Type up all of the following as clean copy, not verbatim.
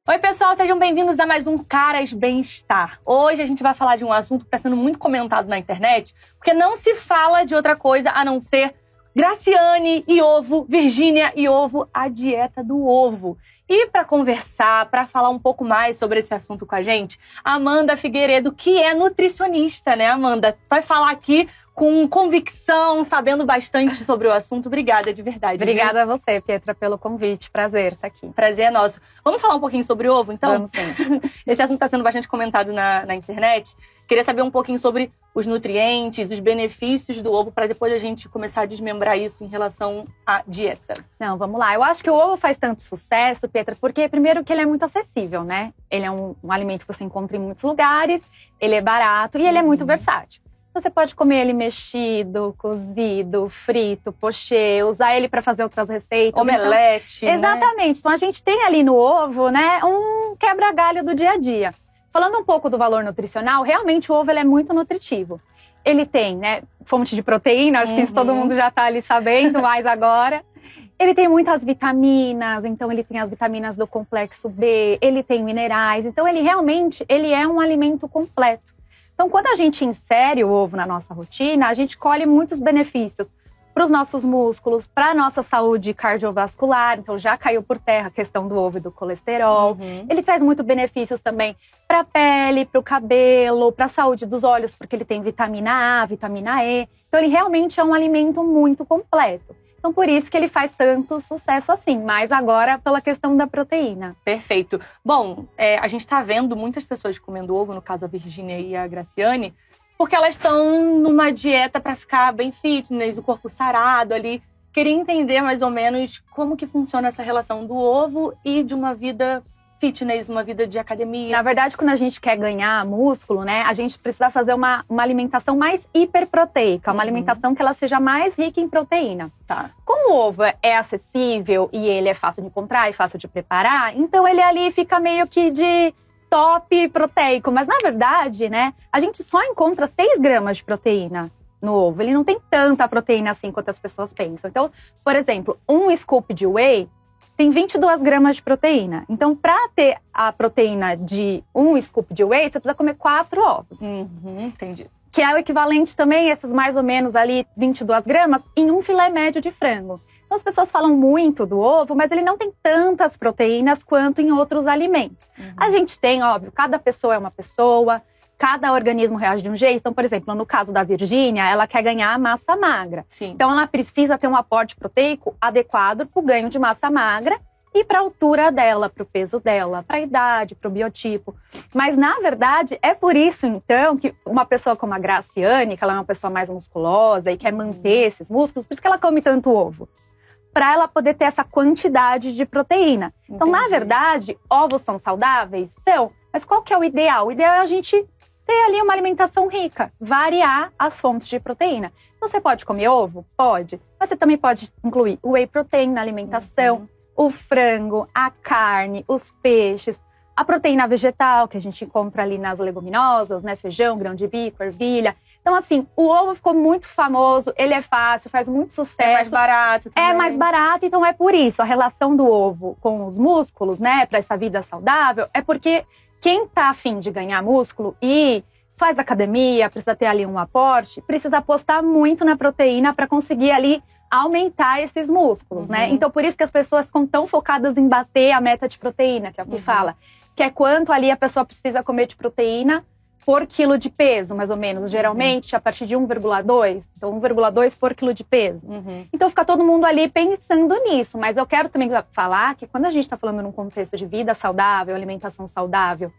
Oi, pessoal, sejam bem-vindos a mais um Caras Bem-Estar. Hoje a gente vai falar de um assunto que está sendo muito comentado na internet, porque não se fala de outra coisa a não ser Graciane e ovo, Virgínia e ovo, a dieta do ovo. E para conversar, para falar um pouco mais sobre esse assunto com a gente, a Amanda Figueiredo, que é nutricionista, né, Amanda? Vai falar aqui com convicção, sabendo bastante sobre o assunto. Obrigada, de verdade. Obrigada a você, Pietra, pelo convite. Prazer estar aqui. Prazer é nosso. Vamos falar um pouquinho sobre o ovo, então? Vamos sim. Esse assunto está sendo bastante comentado na internet. Queria saber um pouquinho sobre os nutrientes, os benefícios do ovo, para depois a gente começar a desmembrar isso em relação à dieta. Não, vamos lá. Eu acho que o ovo faz tanto sucesso, Pietra, porque primeiro que ele é muito acessível, né? Ele é um alimento que você encontra em muitos lugares, ele é barato e ele é muito versátil. Você pode comer ele mexido, cozido, frito, pochê, usar ele para fazer outras receitas. Omelete, então, exatamente. Então a gente tem ali no ovo, né, um quebra-galho do dia a dia. Falando um pouco do valor nutricional, realmente o ovo ele é muito nutritivo. Ele tem, né, fonte de proteína, acho que isso todo mundo já está ali sabendo, mais agora. Ele tem muitas vitaminas, então ele tem as vitaminas do complexo B, ele tem minerais, então ele realmente é um alimento completo. Então, quando a gente insere o ovo na nossa rotina, a gente colhe muitos benefícios para os nossos músculos, para a nossa saúde cardiovascular. Então, já caiu por terra a questão do ovo e do colesterol. Ele traz muitos benefícios também para a pele, para o cabelo, para a saúde dos olhos, porque ele tem vitamina A, vitamina E. Então, ele realmente é um alimento muito completo. Então, por isso que ele faz tanto sucesso assim, mas agora pela questão da proteína. Perfeito. Bom, a gente está vendo muitas pessoas comendo ovo, no caso a Virgínia e a Graciane, porque elas estão numa dieta para ficar bem fitness, o corpo sarado ali. Queria entender mais ou menos como que funciona essa relação do ovo e de uma vida fitness, uma vida de academia. Na verdade, quando a gente quer ganhar músculo, né, a gente precisa fazer uma alimentação mais hiperproteica, uma alimentação que ela seja mais rica em proteína. Tá. Como o ovo é acessível e ele é fácil de encontrar e fácil de preparar, então ele ali fica meio que de top proteico. Mas na verdade, né, a gente só encontra 6 gramas de proteína no ovo. Ele não tem tanta proteína assim quanto as pessoas pensam. Então, por exemplo, um scoop de whey tem 22 gramas de proteína. Então, para ter a proteína de um scoop de whey, você precisa comer 4 ovos. Entendi. Que é o equivalente também, esses mais ou menos ali 22 gramas, em um filé médio de frango. Então, as pessoas falam muito do ovo, mas ele não tem tantas proteínas quanto em outros alimentos. A gente tem, óbvio, cada pessoa é uma pessoa, cada organismo reage de um jeito. Então, por exemplo, no caso da Virgínia, ela quer ganhar massa magra. Sim. Então, ela precisa ter um aporte proteico adequado para o ganho de massa magra e para a altura dela, para o peso dela, para a idade, para o biotipo. Mas, na verdade, é por isso, então, que uma pessoa como a Graciane, que ela é uma pessoa mais musculosa e quer manter esses músculos, por isso que ela come tanto ovo. Para ela poder ter essa quantidade de proteína. Então, na verdade, ovos são saudáveis? São. Mas qual que é o ideal? O ideal é a gente ter ali uma alimentação rica, variar as fontes de proteína. Você pode comer ovo? Pode. Mas você também pode incluir o whey protein na alimentação, o frango, a carne, os peixes, a proteína vegetal que a gente encontra ali nas leguminosas, né? Feijão, grão de bico, ervilha. Então, assim, o ovo ficou muito famoso, ele é fácil, faz muito sucesso. É mais barato também. É mais barato, então é por isso. A relação do ovo com os músculos, né, para essa vida saudável, é porque quem tá afim de ganhar músculo e faz academia, precisa ter ali um aporte, precisa apostar muito na proteína para conseguir ali aumentar esses músculos, né? Então, por isso que as pessoas ficam tão focadas em bater a meta de proteína, que é o que fala. Que é quanto ali a pessoa precisa comer de proteína por quilo de peso, mais ou menos. Geralmente, a partir de 1,2. Então, 1,2 por quilo de peso. Então, fica todo mundo ali pensando nisso. Mas eu quero também falar que quando a gente está falando num contexto de vida saudável, alimentação saudável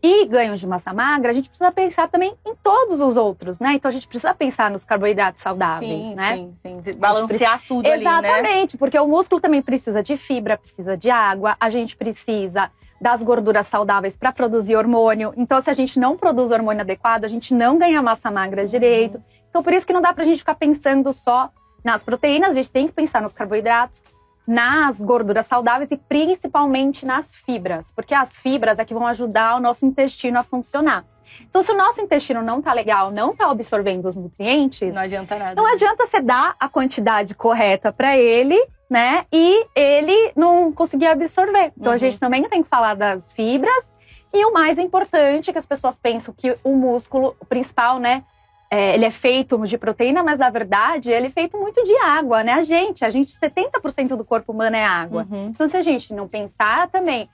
e ganho de massa magra, a gente precisa pensar também em todos os outros, né? Então, a gente precisa pensar nos carboidratos saudáveis, né? Sim. Balancear tudo ali, né? Exatamente, porque o músculo também precisa de fibra, precisa de água, a gente precisa das gorduras saudáveis para produzir hormônio. Então, se a gente não produz hormônio adequado, a gente não ganha massa magra direito. Então, por isso que não dá pra gente ficar pensando só nas proteínas, a gente tem que pensar nos carboidratos, nas gorduras saudáveis e principalmente nas fibras, porque as fibras é que vão ajudar o nosso intestino a funcionar. Então, se o nosso intestino não tá legal, não tá absorvendo os nutrientes, Não adianta nada. não adianta você dar a quantidade correta para ele, né? E ele não conseguir absorver. Então, a gente também tem que falar das fibras. E o mais importante, que as pessoas pensam que o músculo principal, né? Ele é feito de proteína, mas na verdade ele é feito muito de água, né? A gente 70% do corpo humano é água. Então, se a gente não pensar também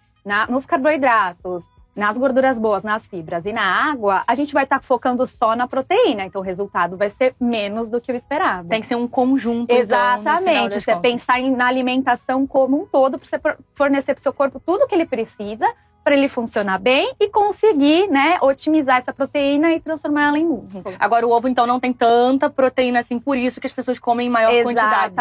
nos carboidratos, nas gorduras boas, nas fibras e na água, a gente vai estar focando só na proteína. Então, o resultado vai ser menos do que o esperado. Tem que ser um conjunto. Exatamente. Então, você pensar na alimentação como um todo, para você fornecer para o seu corpo tudo que ele precisa, para ele funcionar bem e conseguir, né, otimizar essa proteína e transformar ela em músculo. Agora, o ovo, então, não tem tanta proteína assim, por isso que as pessoas comem em maior quantidade.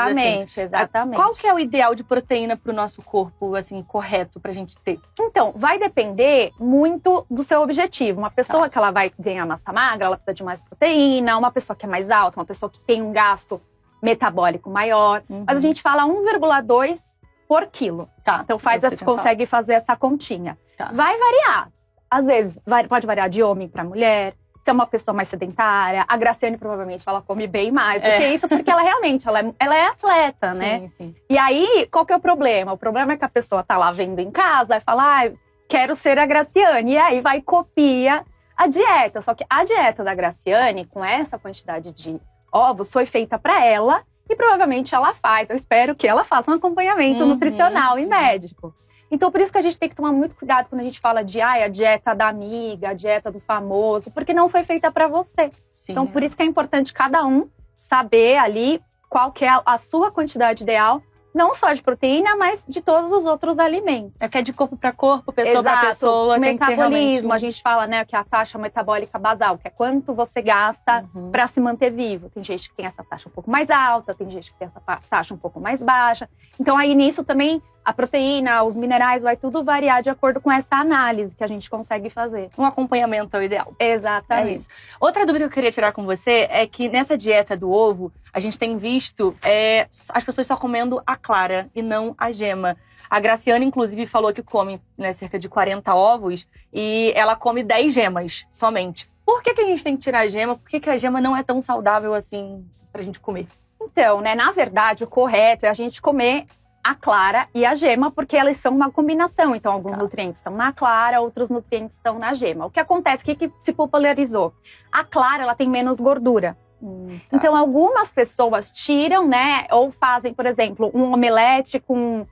Exatamente. Qual que é o ideal de proteína para o nosso corpo, assim, correto pra gente ter? Então, vai depender muito do seu objetivo. Uma pessoa que ela vai ganhar massa magra, ela precisa de mais proteína. Uma pessoa que é mais alta, uma pessoa que tem um gasto metabólico maior. Mas a gente fala 1,2 por quilo. Então consegue fazer essa continha. Vai variar. Às vezes pode variar de homem para mulher. Se é uma pessoa mais sedentária, a Graciane provavelmente ela come bem mais do que isso, porque ela realmente ela é atleta, né? Sim. E aí, qual que é o problema? O problema é que a pessoa tá lá vendo em casa e fala, quero ser a Graciane. E aí vai e copia a dieta. Só que a dieta da Graciane, com essa quantidade de ovos, foi feita para ela. E provavelmente ela faz, eu espero que ela faça um acompanhamento nutricional e médico. Então, por isso que a gente tem que tomar muito cuidado quando a gente fala de a dieta da amiga, a dieta do famoso, porque não foi feita para você. Então, por isso que é importante cada um saber ali qual que é a sua quantidade ideal, não só de proteína, mas de todos os outros alimentos. É que é de corpo para corpo, pessoa para pessoa. O metabolismo, realmente... a gente fala, né, que é a taxa metabólica basal, que é quanto você gasta para se manter vivo. Tem gente que tem essa taxa um pouco mais alta, tem gente que tem essa taxa um pouco mais baixa. Então, aí nisso também, a proteína, os minerais, vai tudo variar de acordo com essa análise que a gente consegue fazer. Um acompanhamento é o ideal. Exatamente. É isso. Outra dúvida que eu queria tirar com você é que nessa dieta do ovo, a gente tem visto as pessoas só comendo a clara e não a gema. A Graciane, inclusive, falou que come, né, cerca de 40 ovos e ela come 10 gemas somente. Por que a gente tem que tirar a gema? Por que a gema não é tão saudável assim pra gente comer? Então, né, na verdade, o correto é a gente comer a clara e a gema, porque elas são uma combinação. Então, alguns nutrientes estão na clara, outros nutrientes estão na gema. O que acontece? O que se popularizou? A clara, ela tem menos gordura. Então, algumas pessoas tiram, né, ou fazem, por exemplo, um omelete com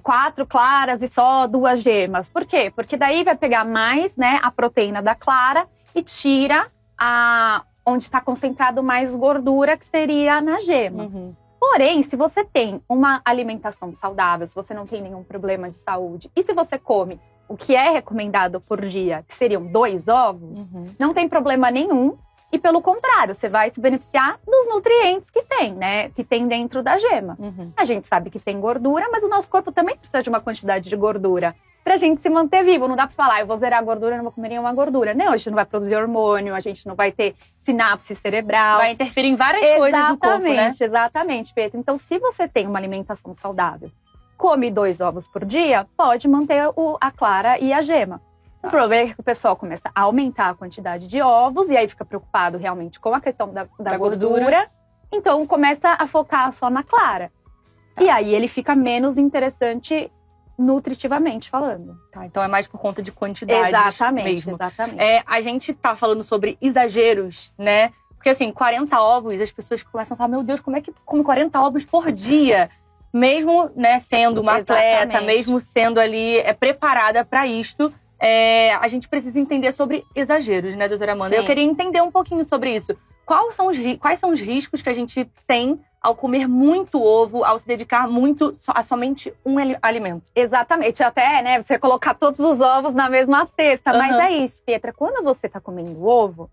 4 claras e só 2 gemas. Por quê? Porque daí vai pegar mais, né, a proteína da clara e tira onde está concentrado mais gordura, que seria na gema. Porém, se você tem uma alimentação saudável, se você não tem nenhum problema de saúde, e se você come o que é recomendado por dia, que seriam 2 ovos, não tem problema nenhum. E pelo contrário, você vai se beneficiar dos nutrientes que tem, né? Que tem dentro da gema. A gente sabe que tem gordura, mas o nosso corpo também precisa de uma quantidade de gordura pra gente se manter vivo. Não dá pra falar, eu vou zerar a gordura, não vou comer nenhuma gordura. Não, a gente não vai produzir hormônio, a gente não vai ter sinapse cerebral. Vai interferir em várias coisas do corpo, né? Exatamente, Pedro. Então, se você tem uma alimentação saudável, come 2 ovos por dia, pode manter a clara e a gema. O problema é que o pessoal começa a aumentar a quantidade de ovos e aí fica preocupado realmente com a questão da gordura. Então, começa a focar só na clara. E aí, ele fica menos interessante nutritivamente falando. Então é mais por conta de quantidade mesmo. Exatamente. A gente tá falando sobre exageros, né? Porque assim, 40 ovos, as pessoas começam a falar, meu Deus, como é que come 40 ovos por dia? Mesmo, né, sendo uma atleta, mesmo sendo ali preparada para isto, a gente precisa entender sobre exageros, né, doutora Amanda? Eu queria entender um pouquinho sobre isso. Quais são os riscos que a gente tem ao comer muito ovo, ao se dedicar muito a somente um alimento? Exatamente. Até, né, você colocar todos os ovos na mesma cesta. Mas é isso, Pietra. Quando você tá comendo ovo,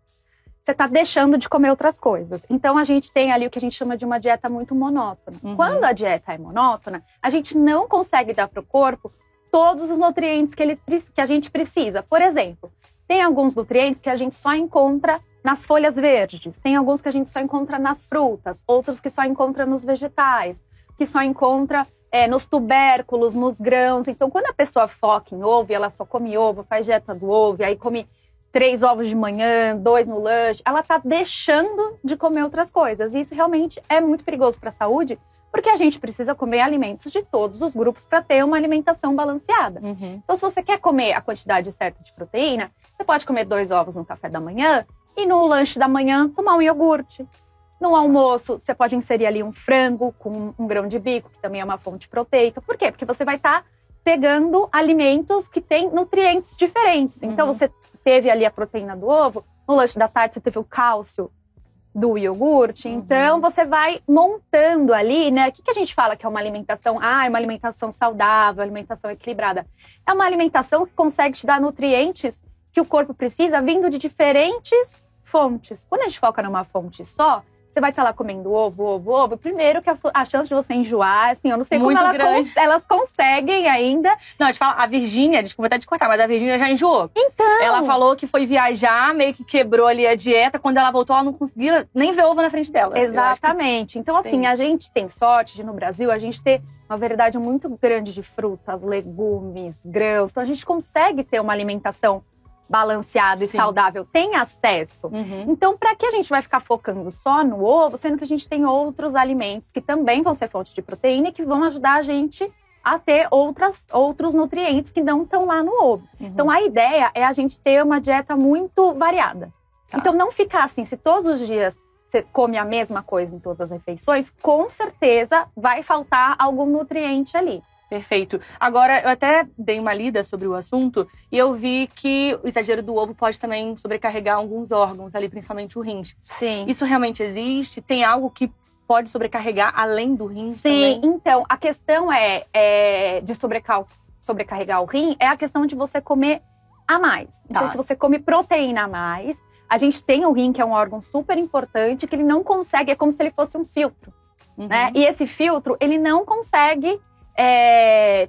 você tá deixando de comer outras coisas. Então, a gente tem ali o que a gente chama de uma dieta muito monótona. Quando a dieta é monótona, a gente não consegue dar pro corpo todos os nutrientes que a gente precisa. Por exemplo, tem alguns nutrientes que a gente só encontra nas folhas verdes, tem alguns que a gente só encontra nas frutas, outros que só encontra nos vegetais, que só encontra nos tubérculos, nos grãos. Então, quando a pessoa foca em ovo e ela só come ovo, faz dieta do ovo, e aí come 3 ovos de manhã, 2 no lanche, ela tá deixando de comer outras coisas. E isso realmente é muito perigoso para a saúde, porque a gente precisa comer alimentos de todos os grupos para ter uma alimentação balanceada. Então, se você quer comer a quantidade certa de proteína, você pode comer 2 ovos no café da manhã e no lanche da manhã tomar um iogurte. No almoço, você pode inserir ali um frango com um grão de bico, que também é uma fonte proteica. Por quê? Porque você vai estar pegando alimentos que têm nutrientes diferentes. Então, você teve ali a proteína do ovo, no lanche da tarde você teve o cálcio do iogurte. Então, você vai montando ali, né? O que a gente fala que é uma alimentação? É uma alimentação saudável, alimentação equilibrada. É uma alimentação que consegue te dar nutrientes que o corpo precisa vindo de diferentes fontes. Quando a gente foca numa fonte só, você vai estar lá comendo ovo. Primeiro que a chance de você enjoar, assim, eu não sei muito como elas conseguem ainda. Não, te falo, a Virgínia, desculpa até te cortar, mas a Virgínia já enjoou. Então. Ela falou que foi viajar, meio que quebrou ali a dieta. Quando ela voltou, ela não conseguia nem ver ovo na frente dela. Exatamente. Então, assim, a gente tem sorte de, no Brasil, a gente ter uma variedade muito grande de frutas, legumes, grãos. Então, a gente consegue ter uma alimentação balanceado e saudável, tem acesso. Então, para que a gente vai ficar focando só no ovo, sendo que a gente tem outros alimentos que também vão ser fonte de proteína e que vão ajudar a gente a ter outros nutrientes que não estão lá no ovo. Então, a ideia é a gente ter uma dieta muito variada. Então, não ficar assim, se todos os dias você come a mesma coisa em todas as refeições, com certeza vai faltar algum nutriente ali. Perfeito. Agora, eu até dei uma lida sobre o assunto e eu vi que o exagero do ovo pode também sobrecarregar alguns órgãos ali, principalmente o rins. Sim. Isso realmente existe? Tem algo que pode sobrecarregar além do rim também? Sim, então, a questão de sobrecarregar o rim é a questão de você comer a mais. Então, se você come proteína a mais, a gente tem o rim, que é um órgão super importante, que ele não consegue, é como se ele fosse um filtro, né? E esse filtro, ele não consegue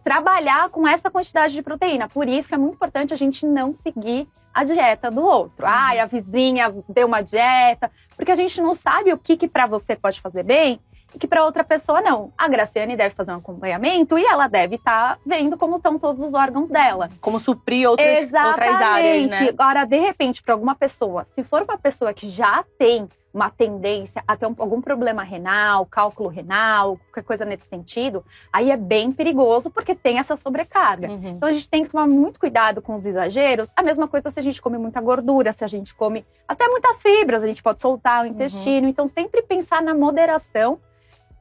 trabalhar com essa quantidade de proteína. Por isso que é muito importante a gente não seguir a dieta do outro. A vizinha deu uma dieta, porque a gente não sabe o que para você pode fazer bem e que para outra pessoa não. A Graciane deve fazer um acompanhamento e ela deve estar vendo como estão todos os órgãos dela. Como suprir outras áreas, né? Agora, de repente, para alguma pessoa, se for uma pessoa que já tem uma tendência a ter algum problema renal, cálculo renal, qualquer coisa nesse sentido, aí é bem perigoso porque tem essa sobrecarga. Então a gente tem que tomar muito cuidado com os exageros. A mesma coisa se a gente come muita gordura, se a gente come até muitas fibras, a gente pode soltar o intestino. Então sempre pensar na moderação.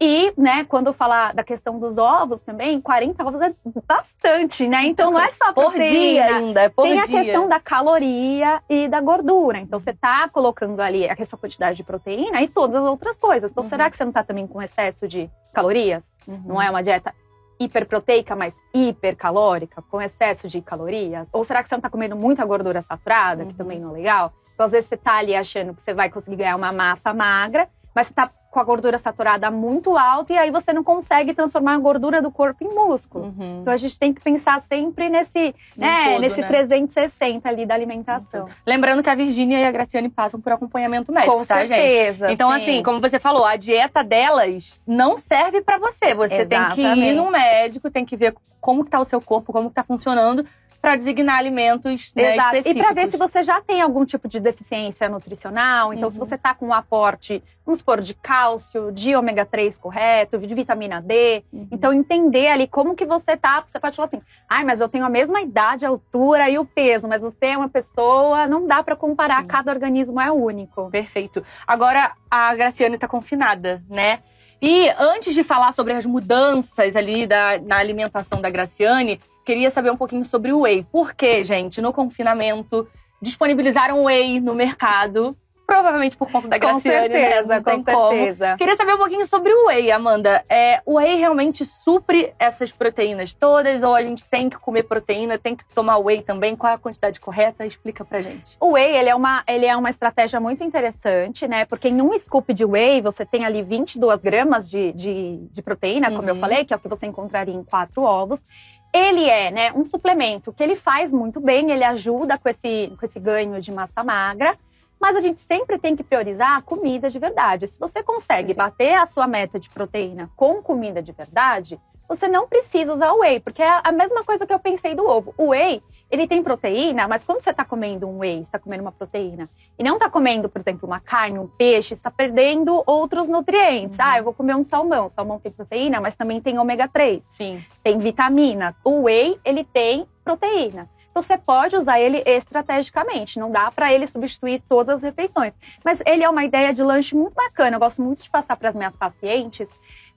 E, né, quando eu falar da questão dos ovos também, 40 ovos é bastante, né? Então não é só por proteína. Dia ainda, é por Tem dia. a questão da caloria e da gordura. Então você tá colocando ali essa quantidade de proteína e todas as outras coisas. Então será que você não tá também com excesso de calorias? Não é uma dieta hiperproteica, mas hipercalórica, com excesso de calorias? Ou será que você não tá comendo muita gordura saturada, que também não é legal? Então às vezes você tá ali achando que você vai conseguir ganhar uma massa magra, mas você tá com a gordura saturada muito alta e aí você não consegue transformar a gordura do corpo em músculo. Então a gente tem que pensar sempre nesse 360 ali da alimentação. Lembrando que a Virgínia e a Graciane passam por acompanhamento médico, Com tá, certeza, gente? Então, sim. assim, como você falou, a dieta delas não serve pra você. Você tem que ir no médico, tem que ver como que tá o seu corpo, como que tá funcionando, para designar alimentos, né, específicos. E para ver se você já tem algum tipo de deficiência nutricional. Então, se você está com um aporte, vamos supor, de cálcio, de ômega 3 correto, de vitamina D. Então, entender ali como que você tá. Você pode falar assim, mas eu tenho a mesma idade, a altura e o peso, mas você é uma pessoa, não dá para comparar, cada organismo é único. Perfeito. Agora, a Graciane tá confinada, né? E antes de falar sobre as mudanças ali na alimentação da Graciane, queria saber um pouquinho sobre o whey. Por que, gente, no confinamento, disponibilizaram whey no mercado? Provavelmente por conta da Graciane, né? Com certeza. Queria saber um pouquinho sobre o whey, Amanda. O whey realmente supre essas proteínas todas? Ou a gente tem que comer proteína, tem que tomar whey também? Qual é a quantidade correta? Explica pra gente. O whey, ele é uma estratégia muito interessante, né? Porque em um scoop de whey, você tem ali 22 gramas de proteína, como eu falei, que é o que você encontraria em 4 ovos. Ele é, né, um suplemento que ele faz muito bem, ele ajuda com esse ganho de massa magra. Mas a gente sempre tem que priorizar a comida de verdade. Se você consegue bater a sua meta de proteína com comida de verdade, você não precisa usar o whey, porque é a mesma coisa que eu pensei do ovo. O whey, ele tem proteína, mas quando você tá comendo um whey, você tá comendo uma proteína, e não tá comendo, por exemplo, uma carne, um peixe, você tá perdendo outros nutrientes. Eu vou comer um salmão. O salmão tem proteína, mas também tem ômega 3. Sim. Tem vitaminas. O whey, ele tem proteína. Então, você pode usar ele estrategicamente. Não dá para ele substituir todas as refeições. Mas ele é uma ideia de lanche muito bacana. Eu gosto muito de passar para as minhas pacientes.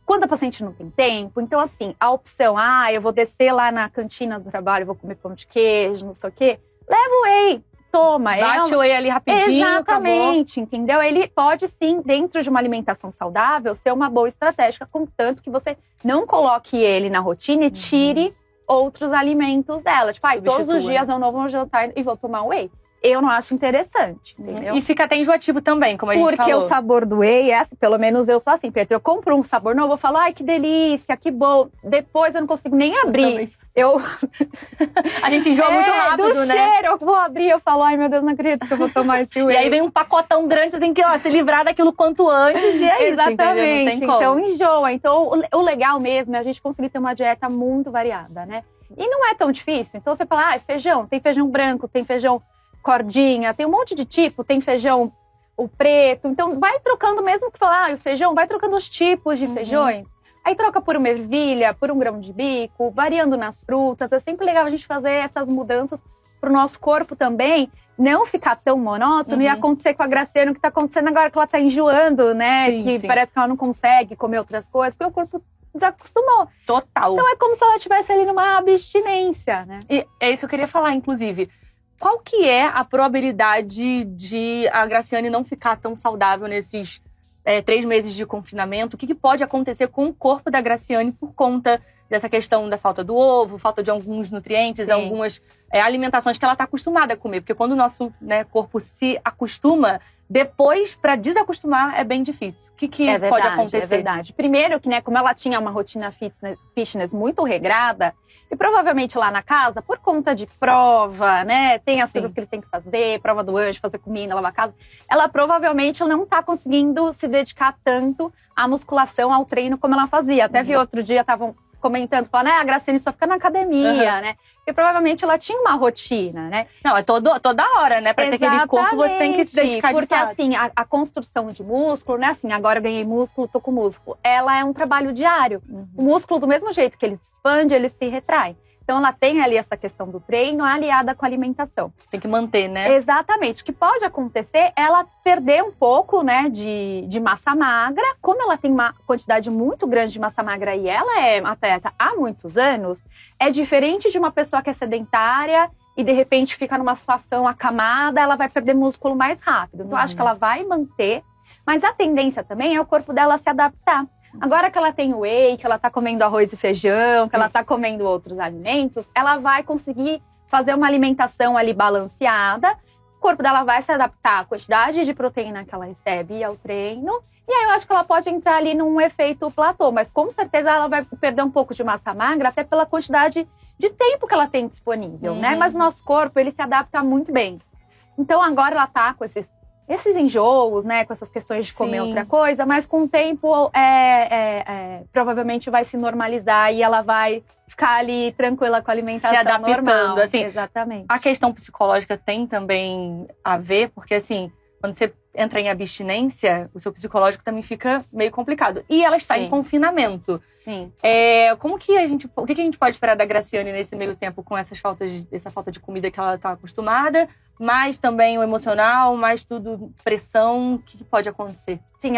Quando a paciente não tem tempo, então assim, a opção, eu vou descer lá na cantina do trabalho, vou comer pão de queijo, não sei o quê. Leva o whey, toma. Bate o whey ali rapidinho, exatamente, acabou. Entendeu? Ele pode sim, dentro de uma alimentação saudável, ser uma boa estratégia, contanto que você não coloque ele na rotina e tire outros alimentos dela. Tipo, todos os dias eu não vou jantar e vou tomar whey. Eu não acho interessante, entendeu? E fica até enjoativo também, como a gente falou. Porque o sabor do whey é assim, pelo menos eu sou assim, Pedro. Eu compro um sabor novo, eu falo, que delícia, que bom. Depois eu não consigo nem abrir. A gente enjoa muito rápido, do né? cheiro, eu vou abrir, eu falo, meu Deus, não acredito que eu vou tomar esse whey. E aí vem um pacotão grande, você tem que se livrar daquilo quanto antes, e é exatamente, isso, entendeu? Não tem como. Então enjoa. Então o legal mesmo é a gente conseguir ter uma dieta muito variada, né? E não é tão difícil. Então você fala, feijão, tem feijão branco, tem feijão cordinha, tem um monte de tipo, tem feijão, o preto. Então vai trocando, mesmo que falar, o feijão, vai trocando os tipos de feijões. Aí troca por uma ervilha, por um grão de bico, variando nas frutas. É sempre legal a gente fazer essas mudanças pro nosso corpo também não ficar tão monótono e acontecer com a Graciane o que tá acontecendo agora, que ela tá enjoando, né? Sim. Parece que ela não consegue comer outras coisas, porque o corpo desacostumou. Total. Então é como se ela estivesse ali numa abstinência, né? E é isso que eu queria falar, inclusive. Qual que é a probabilidade de a Graciane não ficar tão saudável nesses 3 meses de confinamento? O que pode acontecer com o corpo da Graciane por conta dessa questão da falta do ovo, falta de alguns nutrientes, algumas alimentações que ela está acostumada a comer? Porque quando o nosso corpo se acostuma, depois, para desacostumar, é bem difícil. O que pode acontecer? É verdade. Primeiro que, como ela tinha uma rotina fitness muito regrada, e provavelmente lá na casa, por conta de prova, né? Tem as coisas que eles têm que fazer, prova do anjo, fazer comida, lavar a casa. Ela provavelmente não tá conseguindo se dedicar tanto à musculação, ao treino, como ela fazia. Até vi outro dia, estavam comentando, falando, a Graciane só fica na academia, né? Porque provavelmente ela tinha uma rotina, né? Não, é toda hora, né? Pra ter aquele corpo, você tem que se dedicar porque, de fato. Assim, a construção de músculo, né? Assim, agora eu ganhei músculo, tô com músculo. Ela é um trabalho diário. O músculo, do mesmo jeito que ele se expande, ele se retrai. Então, ela tem ali essa questão do treino aliada com a alimentação. Tem que manter, né? Exatamente. O que pode acontecer é ela perder um pouco, né, de massa magra. Como ela tem uma quantidade muito grande de massa magra e ela é atleta há muitos anos, é diferente de uma pessoa que é sedentária e, de repente, fica numa situação acamada, ela vai perder músculo mais rápido. Então, acho que ela vai manter. Mas a tendência também é o corpo dela se adaptar. Agora que ela tem whey, que ela tá comendo arroz e feijão, que ela tá comendo outros alimentos, ela vai conseguir fazer uma alimentação ali balanceada. O corpo dela vai se adaptar à quantidade de proteína que ela recebe ao treino. E aí eu acho que ela pode entrar ali num efeito platô. Mas com certeza ela vai perder um pouco de massa magra, até pela quantidade de tempo que ela tem disponível, né? Mas o nosso corpo, ele se adapta muito bem. Então agora ela tá com esses enjoos, né, com essas questões de comer outra coisa, mas com o tempo provavelmente vai se normalizar e ela vai ficar ali tranquila com a alimentação se adaptando, normal. Assim, exatamente. A questão psicológica tem também a ver, porque assim, quando você entra em abstinência, o seu psicológico também fica meio complicado. E ela está em confinamento. Sim. O que a gente pode esperar da Graciane nesse meio tempo com essa falta de comida que ela está acostumada, mas também o emocional, mais tudo, pressão, o que pode acontecer? Sim,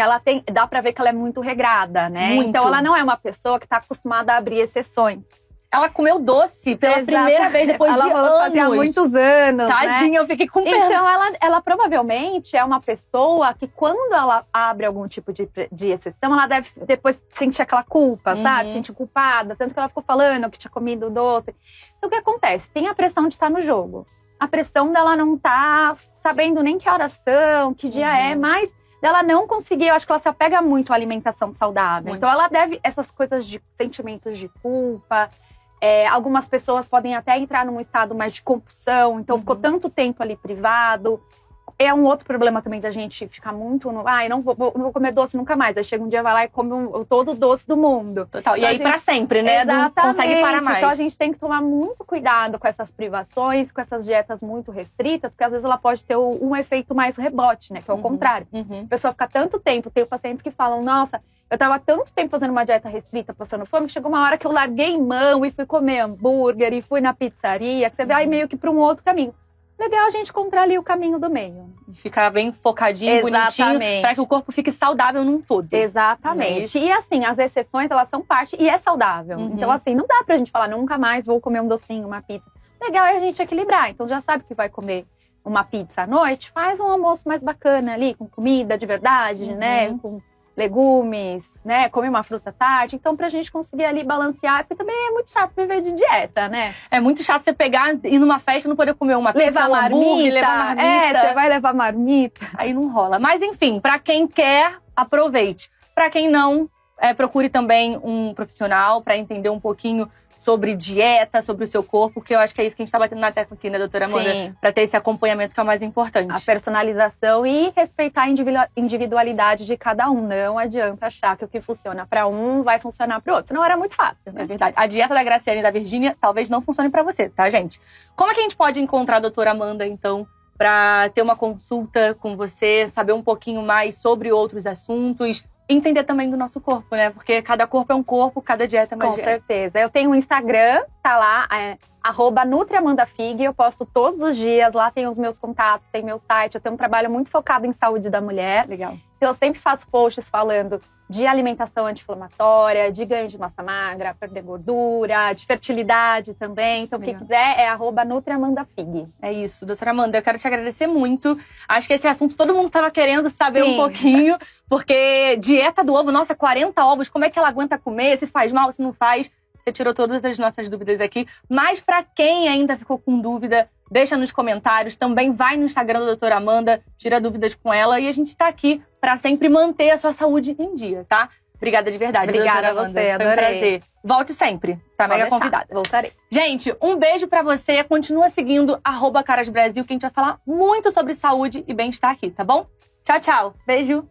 dá pra ver que ela é muito regrada, né? Muito. Então ela não é uma pessoa que está acostumada a abrir exceções. Ela comeu doce pela primeira vez depois de anos. Ela fazia muitos anos, Tadinha, né? Eu fiquei com pena. Então, ela provavelmente é uma pessoa que quando ela abre algum tipo de exceção, ela deve depois sentir aquela culpa, sabe? Sentir culpada. Tanto que ela ficou falando que tinha comido doce. Então, o que acontece? Tem a pressão de estar no jogo. A pressão dela não tá sabendo nem que horas são, que dia é, mas dela não conseguir. Eu acho que ela se apega muito à alimentação saudável. Muito. Então, ela deve essas coisas de sentimentos de culpa. Algumas pessoas podem até entrar num estado mais de compulsão, então ficou tanto tempo ali privado. É um outro problema também da gente ficar muito no... Ai, não vou comer doce nunca mais. Aí chega um dia, vai lá e come todo o doce do mundo. Total. Então, e aí pra sempre, né? Exatamente. Não consegue parar mais. Então a gente tem que tomar muito cuidado com essas privações, com essas dietas muito restritas, porque às vezes ela pode ter um efeito mais rebote, né? Que é o contrário. A pessoa fica tanto tempo, tenho pacientes que falam, nossa, eu tava tanto tempo fazendo uma dieta restrita, passando fome, que chegou uma hora que eu larguei mão e fui comer hambúrguer e fui na pizzaria, que você vai meio que pra um outro caminho. Legal a gente encontrar ali o caminho do meio. Ficar bem focadinho, bonitinho, para que o corpo fique saudável num todo. Exatamente. E assim, as exceções, elas são parte e é saudável. Então assim, não dá pra gente falar, nunca mais vou comer um docinho, uma pizza. Legal é a gente equilibrar. Então já sabe que vai comer uma pizza à noite, faz um almoço mais bacana ali, com comida de verdade, né? Com legumes, né? Comer uma fruta à tarde. Então, pra gente conseguir ali balancear, porque também é muito chato viver de dieta, né? É muito chato você pegar, ir numa festa e não poder comer uma pizza, um hambúrguer, levar marmita. Você vai levar marmita. Aí não rola. Mas enfim, pra quem quer, aproveite. Pra quem não, procure também um profissional pra entender um pouquinho sobre dieta, sobre o seu corpo, que eu acho que é isso que a gente tá batendo na tecla aqui, né, doutora Amanda? Sim. Pra ter esse acompanhamento que é o mais importante. A personalização e respeitar a individualidade de cada um. Não adianta achar que o que funciona pra um vai funcionar pro outro. Senão era muito fácil, né? É verdade. A dieta da Graciane e da Virgínia talvez não funcione pra você, tá, gente? Como é que a gente pode encontrar a doutora Amanda, então, pra ter uma consulta com você, saber um pouquinho mais sobre outros assuntos, entender também do nosso corpo, né? Porque cada corpo é um corpo, cada dieta é uma dieta. Com certeza. Eu tenho um Instagram, tá lá, @NutriAmandaFig. Eu posto todos os dias, lá tem os meus contatos, tem meu site. Eu tenho um trabalho muito focado em saúde da mulher. Legal. Então eu sempre faço posts falando de alimentação anti-inflamatória, de ganho de massa magra, perder gordura, de fertilidade também. Então quem quiser é @NutriAmandaFig. É isso, doutora Amanda, eu quero te agradecer muito. Acho que esse assunto todo mundo estava querendo saber um pouquinho, porque dieta do ovo, nossa, 40 ovos, como é que ela aguenta comer? Se faz mal, se não faz? Você tirou todas as nossas dúvidas aqui. Mas para quem ainda ficou com dúvida, deixa nos comentários. Também vai no Instagram da doutora Amanda, tira dúvidas com ela. E a gente tá aqui para sempre manter a sua saúde em dia, tá? Obrigada de verdade, Obrigada doutora a você, Amanda. adorei. Foi um prazer. Volte sempre, tá mega convidada. Voltarei. Gente, um beijo pra você. Continua seguindo @CarasBrasil, que a gente vai falar muito sobre saúde e bem-estar aqui, tá bom? Tchau, tchau. Beijo.